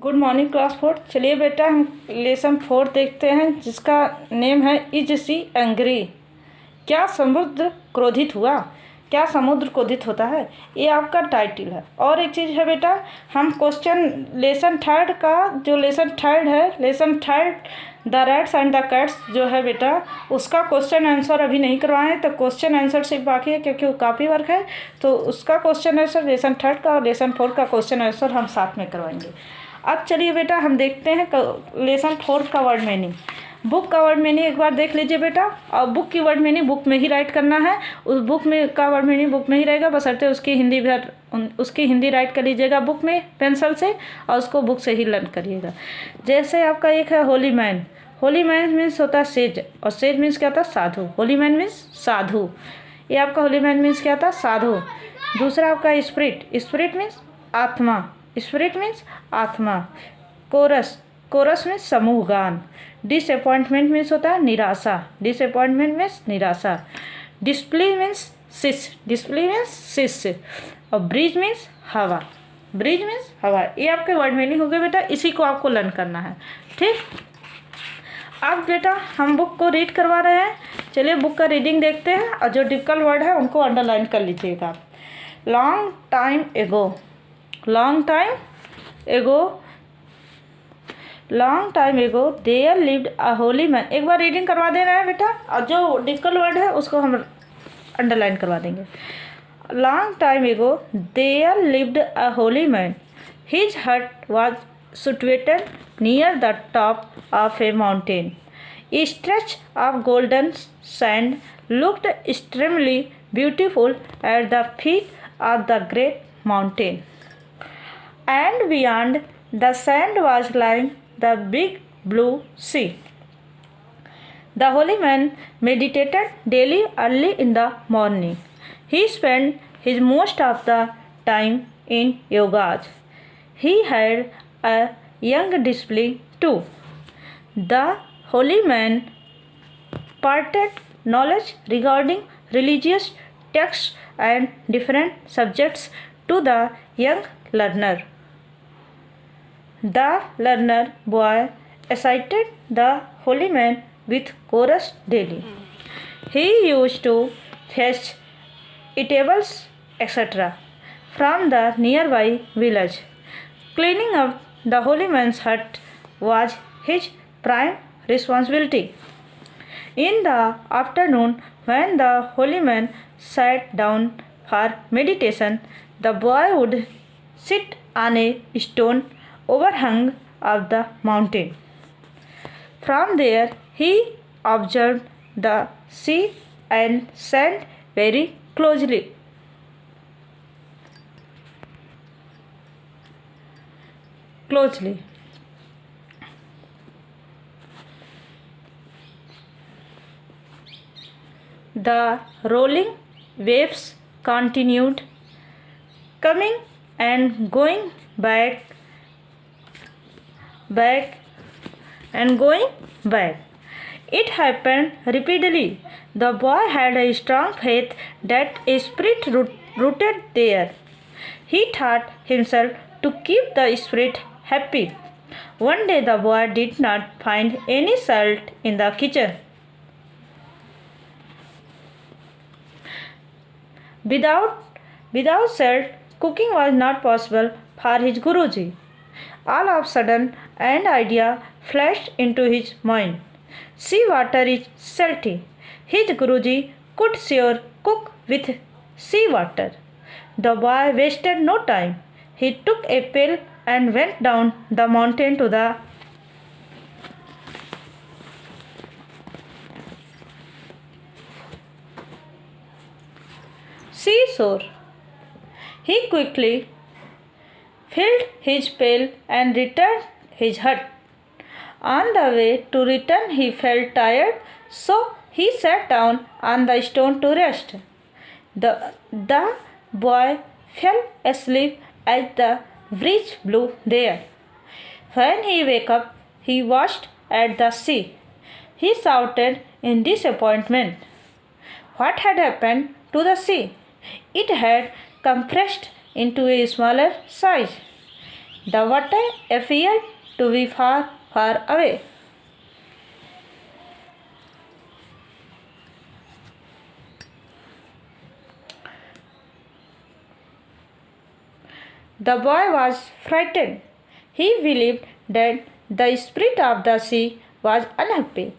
Good morning class 4। चलिए बेटा हम लेसन 4 देखते हैं जिसका नेम है इज सी एंग्री। क्या समुद्र क्रोधित हुआ? क्या समुद्र क्रोधित होता है? ये आपका टाइटल है। और एक चीज़ है बेटा, हम क्वेश्चन लेसन थर्ड का जो लेसन थर्ड है, lesson third the rats and the cats जो है बेटा, उसका क्वेश्चन आंसर अभी नहीं करवाए हैं। तो क्वेश्चन आंसर सिर्फ बाकी है क्योंकि वो काफ़ी वर्क है। तो उसका क्वेश्चन आंसर लेसन थर्ड का और लेसन 4 का क्वेश्चन आंसर हम साथ में करवाएंगे। अब चलिए बेटा हम देखते हैं लेसन 4 का वर्ड मीनिंग। बुक का वर्ड मीनिंग एक बार देख लीजिए बेटा। और बुक की वर्ड मीनिंग बुक में ही राइट करना है। उस बुक में का वर्ड मीनिंग बुक में ही रहेगा, बशर्ते उसकी हिंदी राइट कर लीजिएगा बुक में पेंसिल से, और उसको बुक से ही लर्न करिएगा। जैसे आपका एक है Holi man. Holi man means होता है सेज, और सेज मीन्स क्या होता है? साधु। होली मैन मीन्स साधु। ये आपका होली मैन मीन्स क्या होता है? साधु। दूसरा आपका स्पिरिट। स्पिरिट मीन्स आत्मा। स्पिरिट मीन्स आत्मा। कोरस। कोरस मीन्स समूह गान। डिसअपॉइंटमेंट मीन्स होता है निराशा। डिसअपॉइंटमेंट मीन्स निराशा। डिस्प्ले मीन्स शिष्य। डिस्प्ले मीन्स शिष्य। और ब्रिज मीन्स हवा। ब्रिज मीन्स हवा। ये आपके वर्ड मीनिंग हो गए बेटा, इसी को आपको लर्न करना है। ठीक, अब बेटा हम बुक को रीड करवा रहे हैं। चलिए बुक का रीडिंग देखते हैं, और जो डिफिकल्ट वर्ड है उनको अंडरलाइन कर लीजिएगा। Long time ago. Long time ago, long time ago there lived a holy man. एक बार रीडिंग करवा दे रहे हैं बेटा, और जो डिफिकल्ट वर्ड है उसको हम अंडरलाइन करवा देंगे। Long time ago there lived a holy man. His hut was situated near the top of a mountain. A stretch of golden sand looked extremely beautiful at the feet of the great mountain. And beyond the sand was lying the big blue sea. The holy man meditated daily early in the morning. He spent his most of the time in yogas. He had a young disciple too. The holy man imparted knowledge regarding religious texts and different subjects to the young learner. The learner boy assisted the holy man with chorus daily. He used to fetch eatables, etc. from the nearby village. Cleaning up the holy man's hut was his prime responsibility. In the afternoon, when the holy man sat down for meditation, the boy would sit on a stone overhang of the mountain. From there, he observed the sea and sand very closely. The rolling waves continued, coming and going back and going back. It happened repeatedly. The boy had a strong faith that a spirit rooted there. He taught himself to keep the spirit happy. One day the boy did not find any salt in the kitchen. Without salt, cooking was not possible for his Guruji. All of a sudden, an idea flashed into his mind. Sea water is salty. His Guruji could sure cook with sea water. The boy wasted no time. He took a pail and went down the mountain to the seashore. He quickly filled his pail and returned his hut. On the way to return, he felt tired, so he sat down on the stone to rest. The boy fell asleep as the breeze blew there. When he woke up, he watched at the sea. He shouted in disappointment. What had happened to the sea? It had compressed into a smaller size. The water appeared to be far, far away. The boy was frightened. He believed that the spirit of the sea was unhappy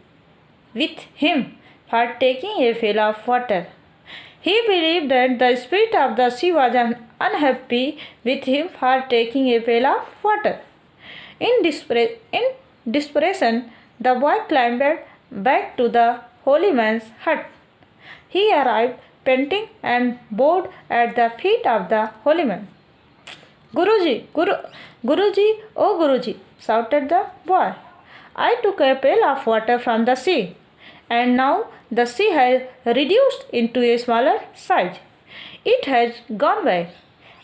with him for taking a pail of water. He believed that the spirit of the sea was unhappy with him for taking a pail of water. In desperation, the boy climbed back to the holy man's hut. He arrived panting and bowed at the feet of the holy man. Guruji, oh Guruji, shouted the boy. I took a pail of water from the sea, and now the sea has reduced into a smaller size. It has gone back.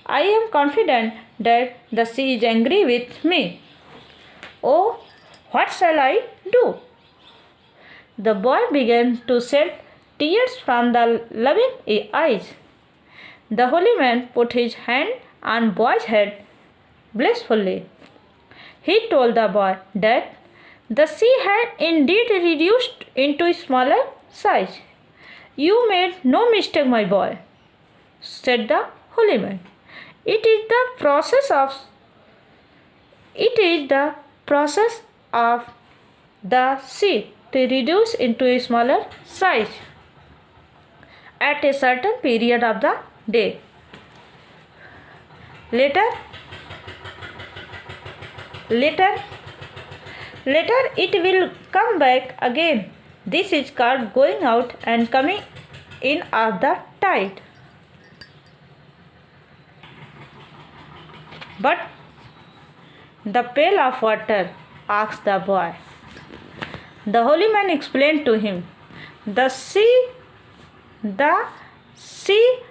I am confident that the sea is angry with me. Oh, what shall I do? The boy began to shed tears from the loving eyes. The holy man put his hand on the boy's head blissfully. He told the boy that the sea had indeed reduced into a smaller size. You made no mistake, my boy, said the holy man. It is the process of the sea to reduce into a smaller size at a certain period of the day. Later it will come back again. This is called going out and coming in of the tide. But the pail of water, asked the boy. The holy man explained to him, the sea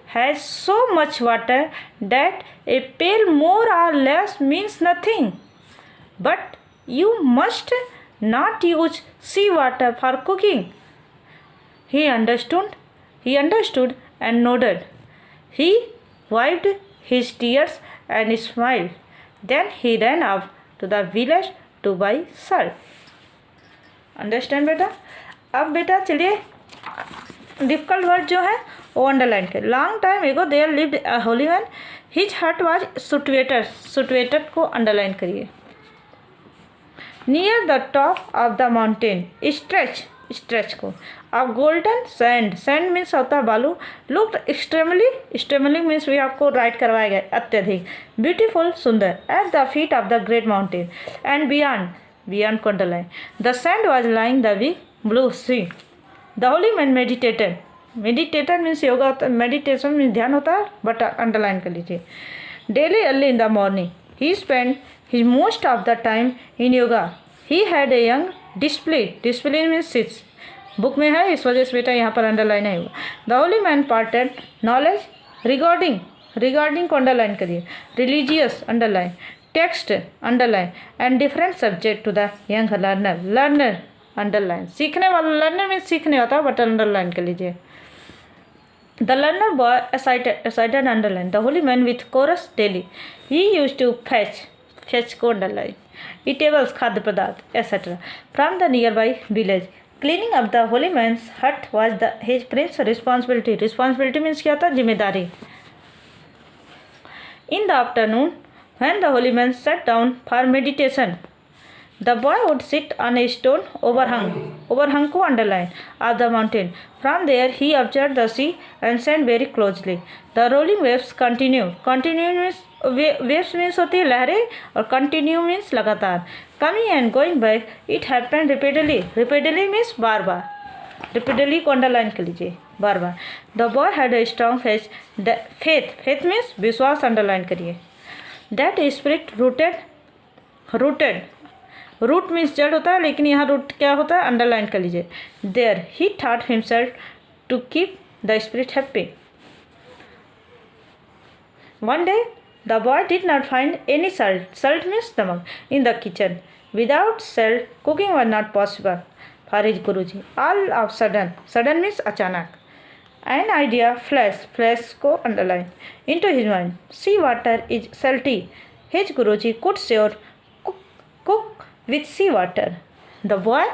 has so much water that a pail more or less means nothing. But you must not use sea water for cooking. He understood and nodded. He wiped his tears and smiled. Then he ran off to the village to buy salt. Understand बेटा. अब बेटा चलिए difficult word जो है वो underline कर. Long time ago there lived a holy man. His hut was situated को underline करिए. Near the top of the mountain stretch को. अब गोल्डन सैंड मीन्स होता है बालू. लुक्ड एक्सट्रीमली मीन्स भी आपको राइट करवाया गया अत्यधिक. ब्यूटीफुल सुंदर. At the feet of the great mountain and beyond को underline. The sand was lying the big blue sea. The holy man meditated means yoga होता है. मेडिटेशन मीन्स ध्यान होता है बट अंडरलाइन कर लीजिए. Daily early in the morning he spend his most of the time in yoga. He had a young discipline means sits. Book में है इस वजह से बेटा यहाँ पर अंडरलाइन है. The holy man parted knowledge regarding को अंडरलाइन करिए. Religious underline. Text underline and different subject to the young learner underline. सीखने वाला लर्नर में सीखने होता है बट अंडरलाइन कर लीजिए. The learner boy assisted underline. The holy man with chores daily. He use to fetch को अंडरलाइन. ईटेबल्स खाद्य पदार्थ etcetera from the nearby village. Cleaning up the holy man's hut was the his prince responsibility means क्या था जिम्मेदारी. In the afternoon when the holy man sat down for meditation, the boy would sit on a stone overhung को underline of the mountain. From there he observed the sea and sand very closely. The rolling waves continue means waves means होती है लहरें और continue means लगातार. Coming and going back it happened repeatedly means bar bar. repeatedly को underline कर लीजिए बार बार. The boy had a strong faith means विश्वास underline करिए. That spirit रूट मीन्स जड़ होता है लेकिन यहाँ रूट क्या होता है अंडरलाइन कर लीजिए. There he thought himself to keep the spirit happy. One day the boy did not find any salt means नमक in the kitchen. Without salt cooking was not possible for his guruji. All of sudden means अचानक. An idea flash को underline into his mind. Sea water is salty. His guruji could sure cook with seawater. The boy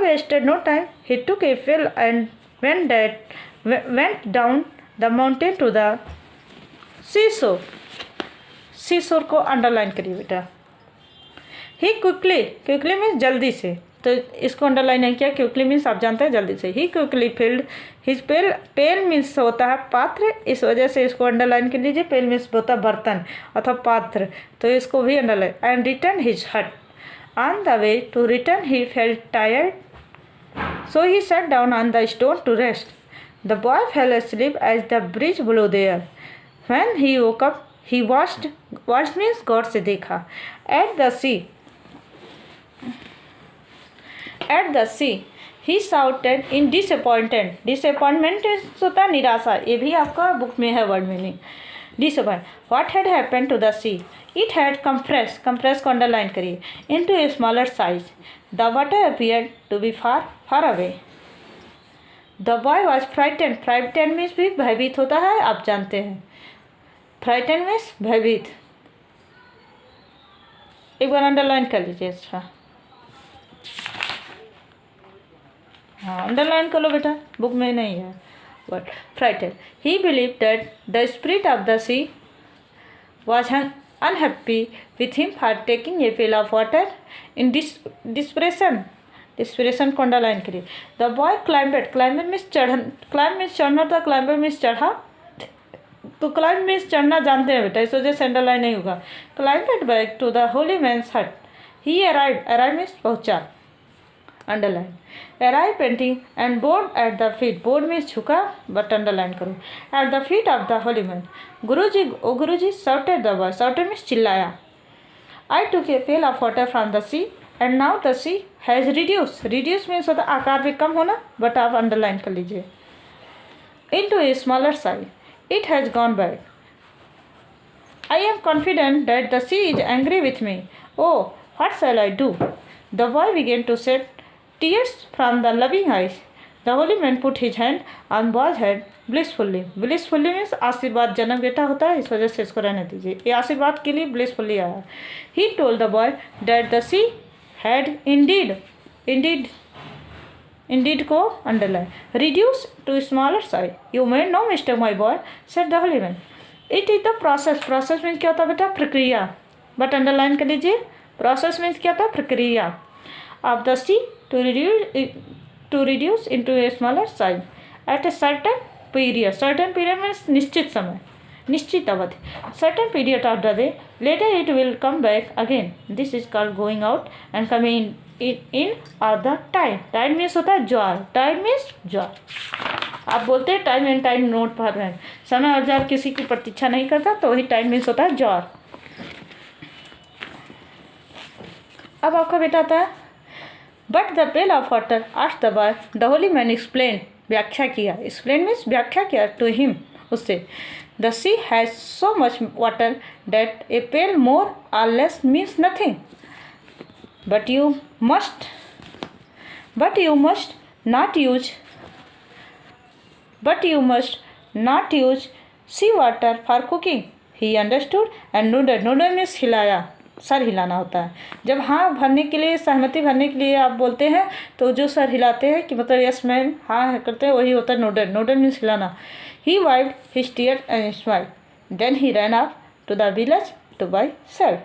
wasted no time. He took a pail and went down the mountain to the seashore. seashore को underline करिए बेटा. He quickly means जल्दी से, तो इसको underline नहीं किया. Quickly means आप जानते हैं जल्दी से. ही क्विकली फिल्ड हिज पेल मीन्स होता है पात्र, इस वजह से इसको अंडरलाइन कर लीजिए. पेल मीन्स होता है बर्तन अथवा पात्र, तो इसको भी underline. And return his hut. On the way to return he felt tired, so he sat down on the stone to rest. The boy fell asleep as the breeze blow there. When he woke up he watched means गौर से देखा. At the sea, he shouted in disappointment. Disappointment होता है निराशा. ये भी आपका book में है word meaning. Disappointment. What had happened to the sea? It had compressed. Compressed को अंडरलाइन करिए. Into a smaller size. The water appeared to be far away. The boy was frightened. Frightened means भी भयभीत होता है, आप जानते हैं. Frightened means भयभीत. एक बार अंडरलाइन कर लीजिए. अच्छा, हाँ अंडरलाइन कर लो बेटा, बुक में नहीं है word. Frightened. He believe that the spirit of the sea was unhappy with him for taking a pail of water in desperation. Desperation को अंडरलाइन करिए. The boy climbed. Climbed means चढ़न. Climb means चढ़ना था, क्लाइंबेड means चढ़ा, तो climb means चढ़ना जानते हैं बेटा, इस वजह से अंडरलाइन नहीं होगा. Climbed back to the holy man's hut. He arrive means पहुँचा, underline. Arrive panting and bowed at the feet. Bowed means झुका, बट अंडरलाइन करो. At the feet of the holy man. Guruji shouted the boy. Shouted means चिल्लाया. I took a pail of water from the sea and now the sea has reduce. Reduce means होता है आकार में कम होना, but आप underline कर लीजिए. Into a smaller size. It has gone back. I am confident that the sea is angry with me. Oh, what shall I do? The boy began to set tears from the loving eyes. The holy man put his hand on boy's head blissfully. Blissfully means आशीर्वाद जनक बेटा होता है, इस वजह से इसको रहने दीजिए. ये आशीर्वाद के लिए blissfully आया. He told the boy that the sea had indeed को underline reduced to smaller size. You made no mistake, my boy, said the holy man. It is the process. Process means क्या होता है बेटा? प्रक्रिया. But underline कर लीजिए. Process means क्या होता है? प्रक्रिया. Of the sea to reduce into a smaller size at a certain period. Certain period means निश्चित समय, निश्चित अवधि. Certain period of the day. Later it will come back again. This is called going out and coming in other time. Time means होता है ज्वार. Time means ज्वार. आप बोलते हैं time and time note पर है. समय और ज्वार किसी की प्रतीक्षा नहीं करता, तो वही टाइम मीन्स होता है ज्वार. अब आपका बेटा आता है but the pail of water. Asked the boy. The holy man explain. व्याख्या किया. एक्सप्लेन मीन्स व्याख्या किया टू हिम, उससे. The sea has so much water that a pail more और less means nothing. But you must not use sea water for cooking. He understood and nodded. Nodded means हिलाया, सर हिलाना होता है. जब हाँ भरने के लिए, सहमति भरने के लिए आप बोलते हैं, तो जो सर हिलाते हैं कि मतलब यस मैम, हाँ करते हैं, वही होता है नोडेड. नोडेड मीन्स हिलाना. He wiped his tear and smile. Then he ran up to the village to buy self.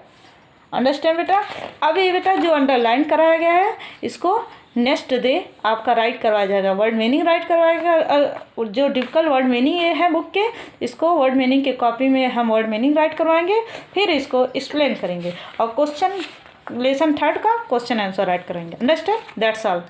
Understand बेटा? अब ये बेटा जो अंडरलाइन कराया गया है, इसको नेक्स्ट डे आपका राइट करवाया जाएगा. वर्ड मीनिंग राइट करवाएगा. जो डिफिकल्ट वर्ड मीनिंग ये है बुक के, इसको वर्ड मीनिंग के कॉपी में हम वर्ड मीनिंग राइट करवाएंगे, फिर इसको एक्सप्लेन करेंगे और क्वेश्चन लेसन 3 का क्वेश्चन आंसर राइट करेंगे. अंडरस्टैंड? That's all.